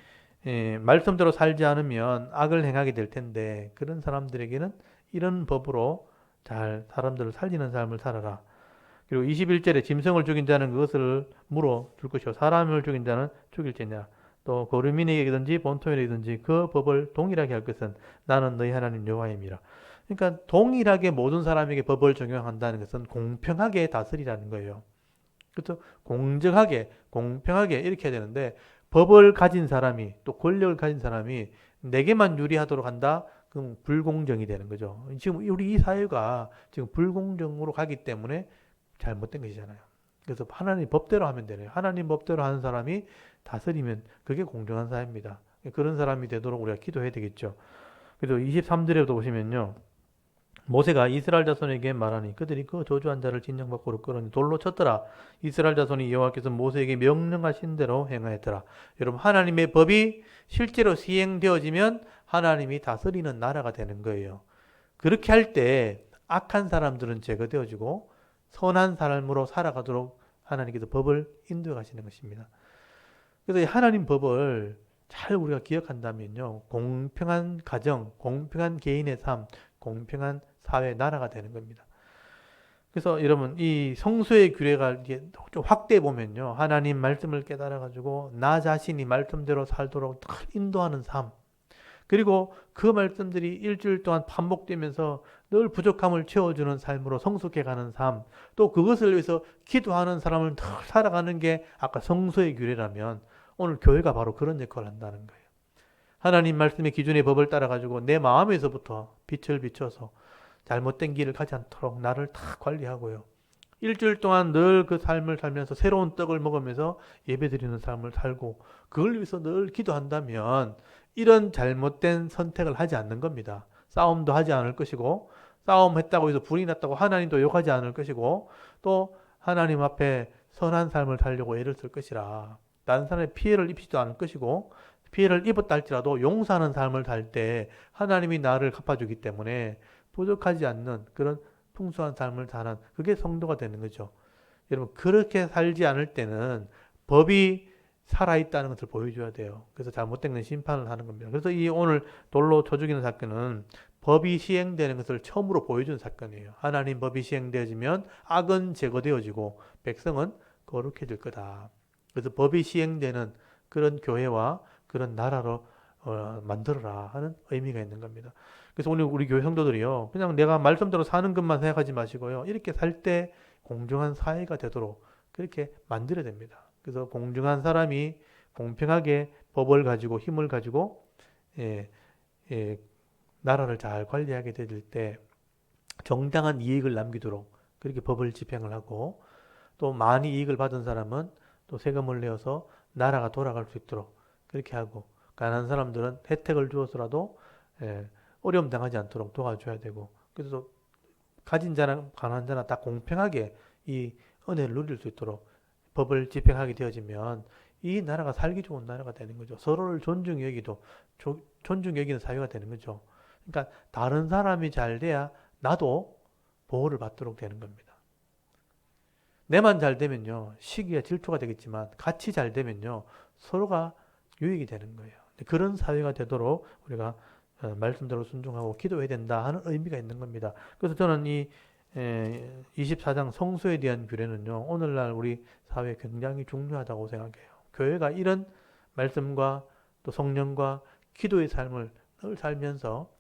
말씀대로 살지 않으면 악을 행하게 될 텐데 그런 사람들에게는 이런 법으로 잘 사람들을 살리는 삶을 살아라. 그리고 21절에 짐승을 죽인 자는 그것을 물어 줄 것이요 사람을 죽인 자는 죽일지냐 또 거류민에게든지 본토인에게든지 그 법을 동일하게 할 것은 나는 너희 하나님 여호와임이라. 그러니까 동일하게 모든 사람에게 법을 적용한다는 것은 공평하게 다스리라는 거예요. 그렇죠? 공정하게, 공평하게 이렇게 해야 되는데 법을 가진 사람이 또 권력을 가진 사람이 내게만 유리하도록 한다? 그럼 불공정이 되는 거죠. 지금 우리 이 사회가 지금 불공정으로 가기 때문에 잘못된 것이잖아요. 그래서 하나님 법대로 하면 되네요. 하나님 법대로 하는 사람이 다스리면 그게 공정한 사회입니다. 그런 사람이 되도록 우리가 기도해야 되겠죠. 그래서 23절에도 보시면요. 모세가 이스라엘 자손에게 말하니 그들이 그 저주한 자를 진영 밖으로 끌어니 돌로 쳤더라. 이스라엘 자손이 여호와께서 모세에게 명령하신 대로 행하였더라. 여러분 하나님의 법이 실제로 시행되어지면 하나님이 다스리는 나라가 되는 거예요. 그렇게 할 때 악한 사람들은 제거되어지고 선한 삶으로 살아가도록 하나님께서 법을 인도해 가시는 것입니다. 그래서 이 하나님 법을 잘 우리가 기억한다면요. 공평한 가정, 공평한 개인의 삶, 공평한 사회, 나라가 되는 겁니다. 그래서 여러분 이 성수의 규례가 이제 좀 확대해 보면요. 하나님 말씀을 깨달아 가지고 나 자신이 말씀대로 살도록 인도하는 삶. 그리고 그 말씀들이 일주일 동안 반복되면서 늘 부족함을 채워주는 삶으로 성숙해 가는 삶. 또 그것을 위해서 기도하는 사람을 늘 살아가는 게 아까 성수의 규례라면 오늘 교회가 바로 그런 역할을 한다는 거예요. 하나님 말씀의 기준의 법을 따라 가지고 내 마음에서부터 빛을 비춰서 잘못된 길을 가지 않도록 나를 다 관리하고요. 일주일 동안 늘 그 삶을 살면서 새로운 떡을 먹으면서 예배드리는 삶을 살고 그걸 위해서 늘 기도한다면 이런 잘못된 선택을 하지 않는 겁니다. 싸움도 하지 않을 것이고 싸움했다고 해서 불이 났다고 하나님도 욕하지 않을 것이고 또 하나님 앞에 선한 삶을 살려고 애를 쓸 것이라 다른 사람의 피해를 입히지도 않을 것이고 피해를 입었다 할지라도 용서하는 삶을 살 때 하나님이 나를 갚아주기 때문에 부족하지 않는 그런 풍성한 삶을 사는 그게 성도가 되는 거죠. 여러분 그렇게 살지 않을 때는 법이 살아있다는 것을 보여줘야 돼요. 그래서 잘못된 건 심판을 하는 겁니다. 그래서 이 오늘 돌로 쳐 죽이는 사건은 법이 시행되는 것을 처음으로 보여준 사건이에요. 하나님 법이 시행되어지면 악은 제거되어지고 백성은 거룩해질 거다. 그래서 법이 시행되는 그런 교회와 그런 나라로 만들어라 하는 의미가 있는 겁니다. 그래서 오늘 우리 교회 성도들이요. 그냥 내가 말씀대로 사는 것만 생각하지 마시고요. 이렇게 살 때 공정한 사회가 되도록 그렇게 만들어야 됩니다. 그래서 공정한 사람이 공평하게 법을 가지고 힘을 가지고 예, 나라를 잘 관리하게 될 때 정당한 이익을 남기도록 그렇게 법을 집행을 하고 또 많이 이익을 받은 사람은 또 세금을 내어서 나라가 돌아갈 수 있도록 그렇게 하고 가난한 사람들은 혜택을 주어서라도 어려움 당하지 않도록 도와줘야 되고 그래서 가진 자나 가난한 자나 다 공평하게 이 은혜를 누릴 수 있도록 법을 집행하게 되어지면 이 나라가 살기 좋은 나라가 되는 거죠. 서로를 존중 여기도 존중 여기는 사회가 되는 거죠. 그러니까 다른 사람이 잘 돼야 나도 보호를 받도록 되는 겁니다. 내만 잘 되면요. 시기가 질투가 되겠지만 같이 잘 되면요. 서로가 유익이 되는 거예요. 그런 사회가 되도록 우리가 말씀대로 순종하고 기도해야 된다 하는 의미가 있는 겁니다. 그래서 저는 이 24장 성소에 대한 규례는요. 오늘날 우리 사회에 굉장히 중요하다고 생각해요. 교회가 이런 말씀과 또 성령과 기도의 삶을 늘 살면서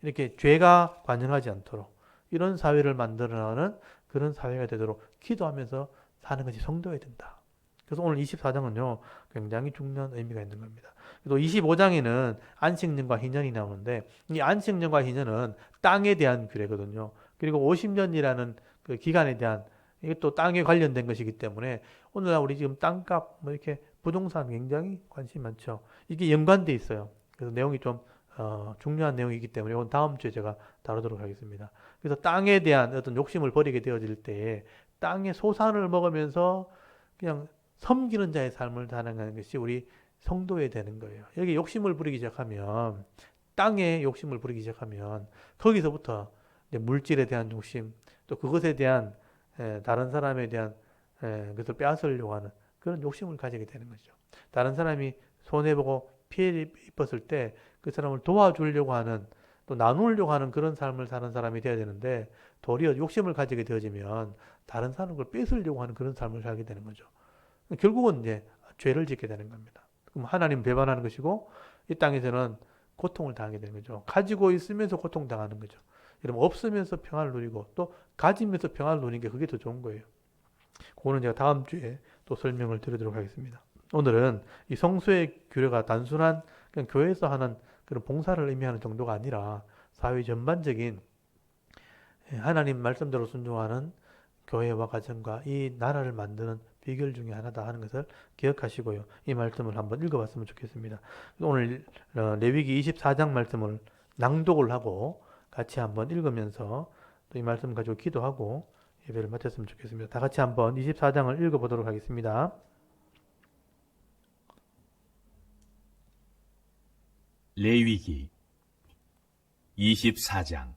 이렇게 죄가 관영하지 않도록 이런 사회를 만들어나가는 그런 사회가 되도록 기도하면서 사는 것이 성도여야 된다. 그래서 오늘 24장은요. 굉장히 중요한 의미가 있는 겁니다. 또 25장에는 안식년과 희년이 나오는데 이 안식년과 희년은 땅에 대한 규례거든요. 그리고 50년이라는 그 기간에 대한 이게 또 땅에 관련된 것이기 때문에 오늘날 우리 지금 땅값 뭐 이렇게 부동산 굉장히 관심이 많죠. 이게 연관돼 있어요. 그래서 내용이 좀 중요한 내용이기 때문에 이건 다음 주에 제가 다루도록 하겠습니다. 그래서 땅에 대한 어떤 욕심을 버리게 되어질 때 땅의 소산을 먹으면서 그냥 섬기는 자의 삶을 살아가는 것이 우리 성도에 되는 거예요. 여기 욕심을 부리기 시작하면 땅에 욕심을 부리기 시작하면 거기서부터 이제 물질에 대한 욕심 또 그것에 대한 다른 사람에 대한 그것을 빼앗으려고 하는 그런 욕심을 가지게 되는 거죠. 다른 사람이 손해보고 피해를 입었을 때 그 사람을 도와주려고 하는 또 나누려고 하는 그런 삶을 사는 사람이 되어야 되는데 도리어 욕심을 가지게 되어지면 다른 사람을 뺏으려고 하는 그런 삶을 살게 되는 거죠. 결국은 이제 죄를 짓게 되는 겁니다. 그럼 하나님 배반하는 것이고 이 땅에서는 고통을 당하게 되는 거죠. 가지고 있으면서 고통당하는 거죠. 여러분 없으면서 평안을 누리고 또 가지면서 평안을 누리는 게 그게 더 좋은 거예요. 그거는 제가 다음 주에 또 설명을 드리도록 하겠습니다. 오늘은 이 성소의 규례가 단순한 그냥 교회에서 하는 그런 봉사를 의미하는 정도가 아니라 사회 전반적인 하나님 말씀대로 순종하는 교회와 가정과 이 나라를 만드는 비결 중에 하나다 하는 것을 기억하시고요. 이 말씀을 한번 읽어봤으면 좋겠습니다. 오늘 레위기 24장 말씀을 낭독을 하고 같이 한번 읽으면서 또 이 말씀 가지고 기도하고 예배를 마쳤으면 좋겠습니다. 다 같이 한번 24장을 읽어보도록 하겠습니다. 레위기 24장.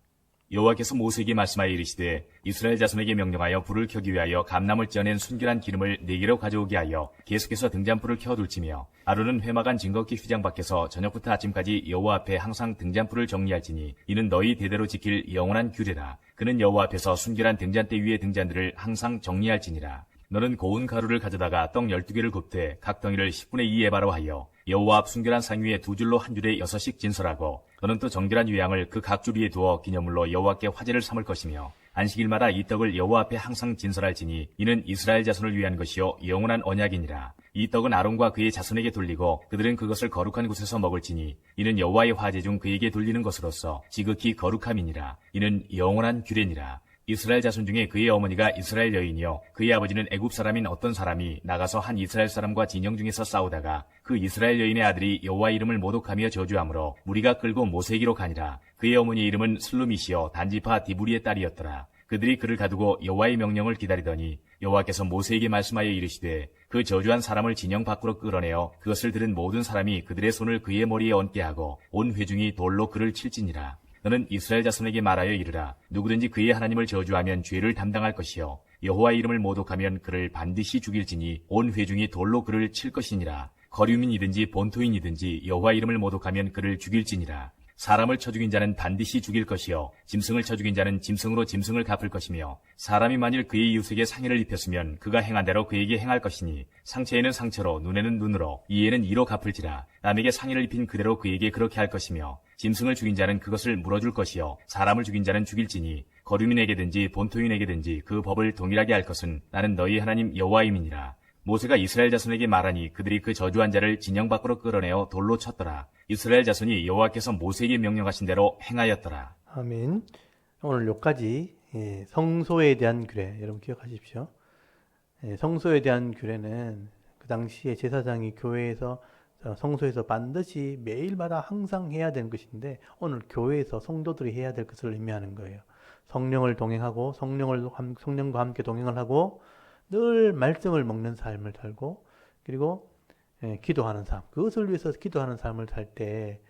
여호와께서 모세에게 말씀하여 이르시되 이스라엘 자손에게 명령하여 불을 켜기 위하여 감람을 쪄낸 순결한 기름을 4개로 가져오게 하여 계속해서 등잔불을 켜둘지며 아론은 회막안 증거기 휘장 밖에서 저녁부터 아침까지 여호와 앞에 항상 등잔불을 정리할지니 이는 너희 대대로 지킬 영원한 규례라. 그는 여호와 앞에서 순결한 등잔대 위의 등잔들을 항상 정리할지니라. 너는 고운 가루를 가져다가 떡 12개를 굽되 각 덩이를 10분의 2 에바로 하여 여호와 앞 순결한 상 위에 2줄로 한 줄에 6씩 진설하고 너는 또 정결한 유향을 그 각 줄 위에 두어 기념물로 여호와께 화제를 삼을 것이며 안식일마다 이 떡을 여호와 앞에 항상 진설할지니 이는 이스라엘 자손을 위한 것이요 영원한 언약이니라. 이 떡은 아론과 그의 자손에게 돌리고 그들은 그것을 거룩한 곳에서 먹을지니 이는 여호와의 화제 중 그에게 돌리는 것으로서 지극히 거룩함이니라. 이는 영원한 규례니라. 이스라엘 자손 중에 그의 어머니가 이스라엘 여인이요 그의 아버지는 애굽 사람인 어떤 사람이 나가서 한 이스라엘 사람과 진영 중에서 싸우다가 그 이스라엘 여인의 아들이 여호와 이름을 모독하며 저주하므로 무리가 끌고 모세에게로 가니라. 그의 어머니의 이름은 슬루미시요 단지파 디브리의 딸이었더라. 그들이 그를 가두고 여호와의 명령을 기다리더니 여호와께서 모세에게 말씀하여 이르시되 그 저주한 사람을 진영 밖으로 끌어내어 그것을 들은 모든 사람이 그들의 손을 그의 머리에 얹게 하고 온 회중이 돌로 그를 칠지니라. 너는 이스라엘 자손에게 말하여 이르라. 누구든지 그의 하나님을 저주하면 죄를 담당할 것이요 여호와의 이름을 모독하면 그를 반드시 죽일지니 온 회중이 돌로 그를 칠 것이니라. 거류민이든지 본토인이든지 여호와의 이름을 모독하면 그를 죽일지니라. 사람을 쳐 죽인 자는 반드시 죽일 것이요 짐승을 쳐 죽인 자는 짐승으로 짐승을 갚을 것이며 사람이 만일 그의 이웃에게 상해를 입혔으면 그가 행한 대로 그에게 행할 것이니 상체에는 상처로 눈에는 눈으로 이에는 이로 갚을지라. 남에게 상해를 입힌 그대로 그에게 그렇게 할 것이며 짐승을 죽인 자는 그것을 물어줄 것이요 사람을 죽인 자는 죽일지니 거류민에게든지 본토인에게든지 그 법을 동일하게 할 것은 나는 너희 하나님 여호와임이니라. 모세가 이스라엘 자손에게 말하니 그들이 그 저주한 자를 진영 밖으로 끌어내어 돌로 쳤더라. 이스라엘 자손이 여호와께서 모세에게 명령하신 대로 행하였더라. 아멘. 오늘 여기까지 성소에 대한 규례 여러분 기억하십시오. 성소에 대한 규례는 그 당시에 제사장이 교회에서 성소에서 반드시 매일마다 항상 해야 되는 것인데 오늘 교회에서 성도들이 해야 될 것을 의미하는 거예요. 성령을 동행하고 성령과 함께 동행을 하고 늘 말씀을 먹는 삶을 살고 그리고 기도하는 삶, 그것을 위해서 기도하는 삶을 살 때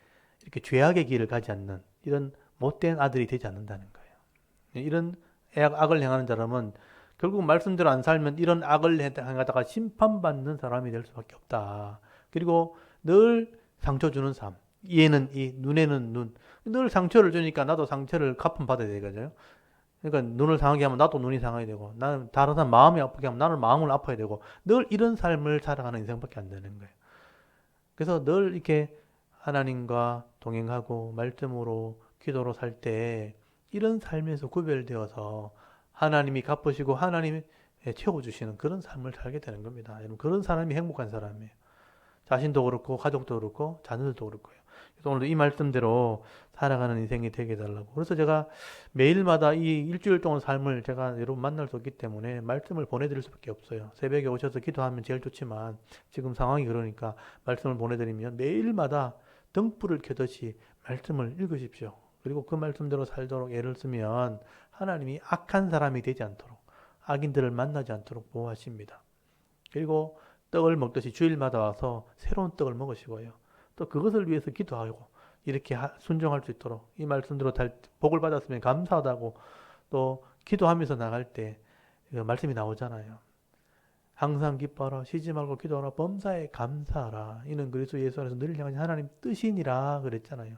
이렇게 죄악의 길을 가지 않는 이런 못된 아들이 되지 않는다는 거예요. 이런 악을 행하는 사람은 결국 말씀대로 안 살면 이런 악을 행하다가 심판받는 사람이 될 수밖에 없다. 그리고 늘 상처 주는 삶, 이에는 이, 눈에는 눈, 늘 상처를 주니까 나도 상처를 갚음받아야 되거든요. 그러니까 눈을 상하게 하면 나도 눈이 상하게 되고 나는 다른 사람 마음이 아프게 하면 나는 마음을 아파야 되고 늘 이런 삶을 살아가는 인생밖에 안 되는 거예요. 그래서 늘 이렇게 하나님과 동행하고 말씀으로 기도로 살 때 이런 삶에서 구별되어서 하나님이 갚으시고 하나님이 채워주시는 그런 삶을 살게 되는 겁니다. 여러분 그런 사람이 행복한 사람이에요. 자신도 그렇고 가족도 그렇고 자녀들도 그렇고요. 그래서 오늘도 이 말씀대로 살아가는 인생이 되게 해달라고. 그래서 제가 매일마다 이 일주일 동안 삶을 제가 여러분 만날 수 없기 때문에 말씀을 보내드릴 수밖에 없어요. 새벽에 오셔서 기도하면 제일 좋지만 지금 상황이 그러니까 말씀을 보내드리면 매일마다 등불을 켜듯이 말씀을 읽으십시오. 그리고 그 말씀대로 살도록 애를 쓰면 하나님이 악한 사람이 되지 않도록, 악인들을 만나지 않도록 보호하십니다. 그리고 떡을 먹듯이 주일마다 와서 새로운 떡을 먹으시고요. 또 그것을 위해서 기도하고 이렇게 순종할 수 있도록 이 말씀대로 복을 받았으면 감사하다고 또 기도하면서 나갈 때 말씀이 나오잖아요. 항상 기뻐하라, 쉬지 말고 기도하라, 범사에 감사하라. 이는 그리스도 예수 안에서 늘 향하신 하나님 뜻이니라 그랬잖아요.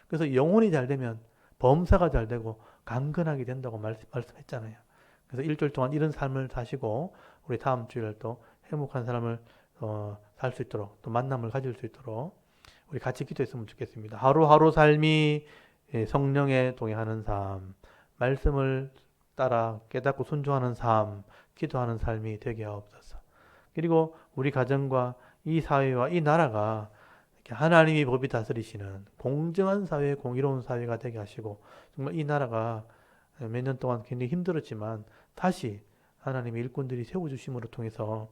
그래서 영혼이 잘 되면 범사가 잘 되고 강건하게 된다고 말씀했잖아요. 그래서 일주일 동안 이런 삶을 사시고 우리 다음 주일 또 행복한 삶을 살 수 있도록 또 만남을 가질 수 있도록 우리 같이 기도했으면 좋겠습니다. 하루하루 삶이 성령에 동행하는 삶, 말씀을 따라 깨닫고 순종하는 삶, 기도하는 삶이 되게 하옵소서. 그리고 우리 가정과 이 사회와 이 나라가 하나님이 법이 다스리시는 공정한 사회, 공의로운 사회가 되게 하시고 정말 이 나라가 몇 년 동안 굉장히 힘들었지만 다시 하나님의 일꾼들이 세워주심으로 통해서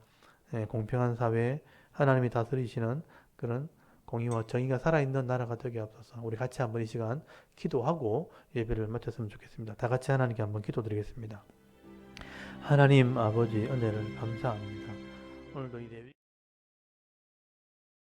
공평한 사회, 하나님이 다스리시는 그런 공의와 정의가 살아있는 나라가 되게 하옵소서. 우리 같이 한번 이 시간 기도하고 예배를 마쳤으면 좋겠습니다. 다 같이 하나님께 한번 기도드리겠습니다. 하나님 아버지 은혜를 감사합니다. 오늘도 이